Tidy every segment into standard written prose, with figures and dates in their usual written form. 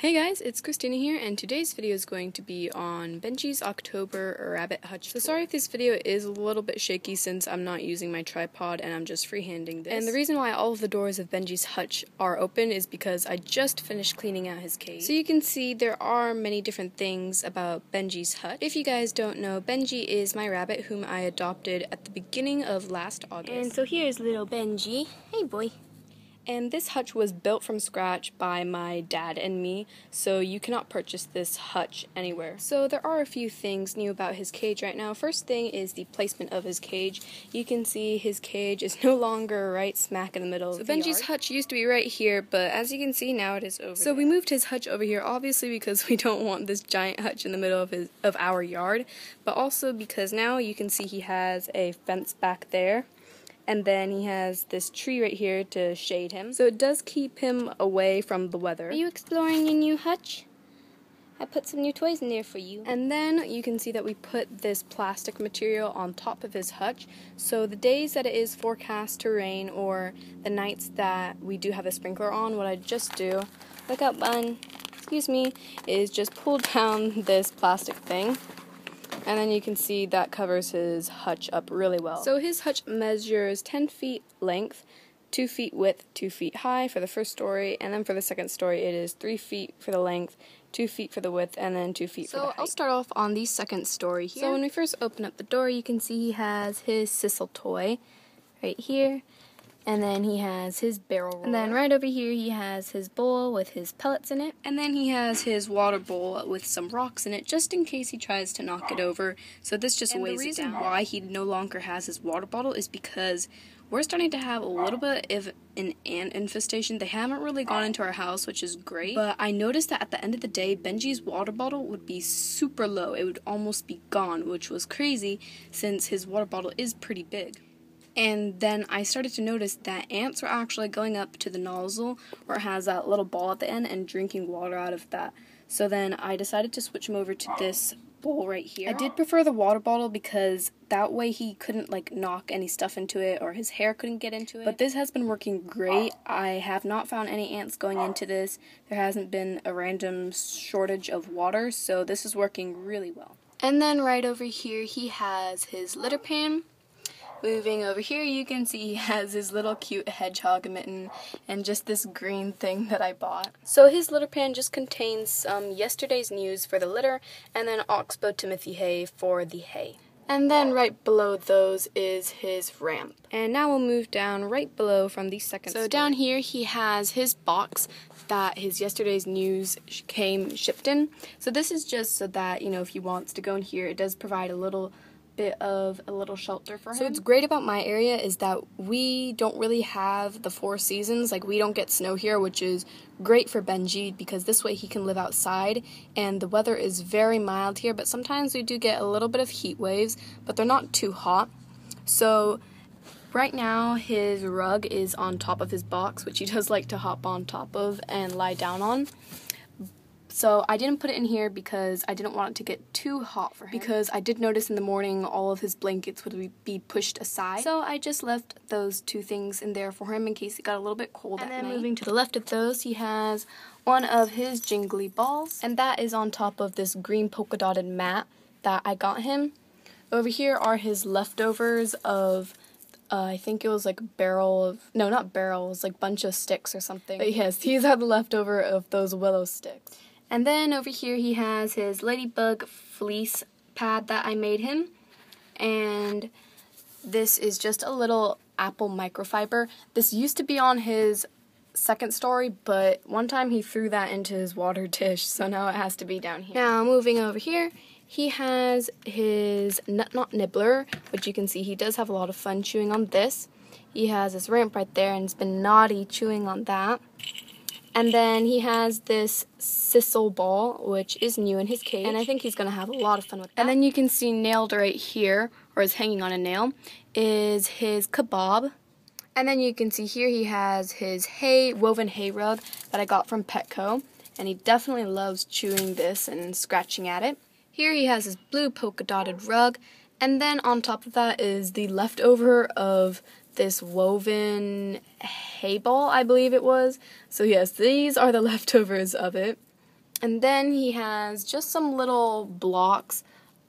Hey guys, it's Christina here, and today's video is going to be on Benji's October Rabbit Hutch. So sorry if this video is a little bit shaky since I'm not using my tripod and I'm just freehanding this. And the reason why all of the doors of Benji's hutch are open is because I just finished cleaning out his cage. So you can see there are many different things about Benji's hutch. If you guys don't know, Benji is my rabbit whom I adopted at the beginning of last August. And so here's little Benji. Hey boy. And this hutch was built from scratch by my dad and me, so you cannot purchase this hutch anywhere. So there are a few things new about his cage right now. First thing is the placement of his cage. You can see his cage is no longer right smack in the middle of the Benji's yard. Hutch used to be right here, but as you can see now it is over there. We moved his hutch over here, obviously because we don't want this giant hutch in the middle of our yard, but also because now you can see he has a fence back there. And then he has this tree right here to shade him. So it does keep him away from the weather. Are you exploring your new hutch? I put some new toys in there for you. And then you can see that we put this plastic material on top of his hutch. So the days that it is forecast to rain or the nights that we do have a sprinkler on, what I just do, look up, bun, excuse me, is just pull down this plastic thing. And then you can see that covers his hutch up really well. So his hutch measures 10 feet length, 2 feet width, 2 feet high for the first story, and then for the second story it is 3 feet for the length, 2 feet for the width, and then 2 feet for the height. So I'll start off on the second story here. So when we first open up the door, you can see he has his Sissel toy right here. And then he has his barrel roller. And then right over here he has his bowl with his pellets in it. And then he has his water bowl with some rocks in it just in case he tries to knock it over. So this just weighs it down. The reason why he no longer has his water bottle is because we're starting to have a little bit of an ant infestation. They haven't really gone into our house, which is great. But I noticed that at the end of the day, Benji's water bottle would be super low. It would almost be gone, which was crazy since his water bottle is pretty big. And then I started to notice that ants were actually going up to the nozzle where it has that little ball at the end and drinking water out of that. So then I decided to switch him over to this bowl right here. I did prefer the water bottle because that way he couldn't knock any stuff into it or his hair couldn't get into it. But this has been working great. I have not found any ants going into this. There hasn't been a random shortage of water, so this is working really well. And then right over here he has his litter pan. Moving over here, you can see he has his little cute hedgehog mitten and just this green thing that I bought. So his litter pan just contains some yesterday's news for the litter and then Oxbow Timothy hay for the hay. And then right below those is his ramp. And now we'll move down right below from the second story. So down here he has his box that his yesterday's news shipped in. So this is just so that, if he wants to go in here, it does provide a little bit of a little shelter for him. So what's great about my area is that we don't really have the 4 seasons. We don't get snow here, which is great for Benji because this way he can live outside, and the weather is very mild here, but sometimes we do get a little bit of heat waves, but they're not too hot. So right now his rug is on top of his box, which he does like to hop on top of and lie down on. So I didn't put it in here because I didn't want it to get too hot for him. Because I did notice in the morning all of his blankets would be pushed aside. So I just left those 2 things in there for him in case it got a little bit cold at night. And then moving to the left of those, he has one of his jingly balls. And that is on top of this green polka dotted mat that I got him. Over here are his leftovers of I think it was a barrel of, no, not barrels, bunch of sticks or something. But yes, these are the leftover of those willow sticks. And then over here he has his ladybug fleece pad that I made him. And this is just a little apple microfiber. This used to be on his second story, but one time he threw that into his water dish, so now it has to be down here. Now moving over here, he has his Nut Knot Nibbler, which you can see he does have a lot of fun chewing on this. He has his ramp right there and has been naughty chewing on that. And then he has this Sissel ball, which is new in his cage, and I think he's going to have a lot of fun with that. And then you can see nailed right here, or is hanging on a nail, is his kebab. And then you can see here he has his woven hay rug that I got from Petco, and he definitely loves chewing this and scratching at it. Here he has his blue polka dotted rug, and then on top of that is the leftover of this woven hay ball, I believe it was. So yes, these are the leftovers of it. And then he has just some little blocks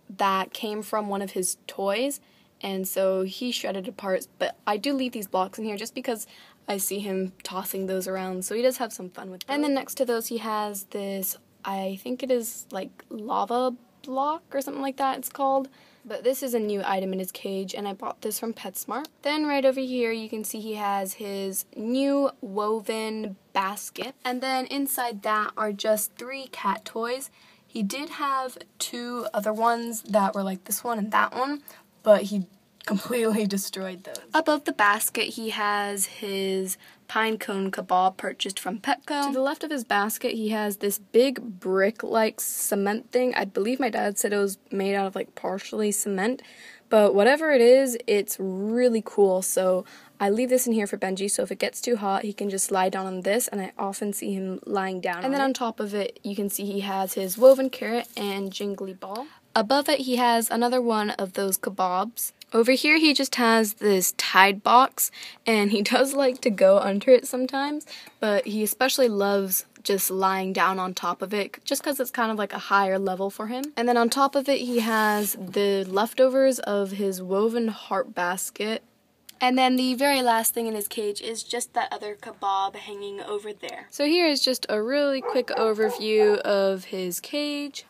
that came from one of his toys, and so he shredded apart. But I do leave these blocks in here just because I see him tossing those around, so he does have some fun with those. And then next to those he has this, I think it is like lava block or something like that it's called. But this is a new item in his cage, and I bought this from PetSmart. Then right over here you can see he has his new woven basket. And then inside that are just 3 cat toys. He did have 2 other ones that were like this one and that one, but he completely destroyed those. Above the basket he has his pine cone kebab purchased from Petco. To the left of his basket he has this big brick-like cement thing. I believe my dad said it was made out of like partially cement, but whatever it is, it's really cool. So I leave this in here for Benji, so if it gets too hot he can just lie down on this, and I often see him lying down. And then on top of it you can see he has his woven carrot and jingly ball. Above it he has another one of those kebabs. Over here he just has this Tide box, and he does like to go under it sometimes, but he especially loves just lying down on top of it just because it's kind of like a higher level for him. And then on top of it he has the leftovers of his woven heart basket. And then the very last thing in his cage is just that other kebab hanging over there. So here is just a really quick overview of his cage.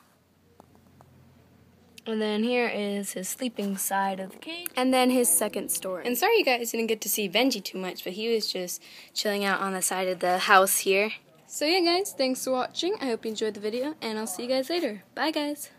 And then here is his sleeping side of the cage. And then his second story. And sorry you guys didn't get to see Benji too much, but he was just chilling out on the side of the house here. So yeah guys, thanks for watching. I hope you enjoyed the video, and I'll see you guys later. Bye guys.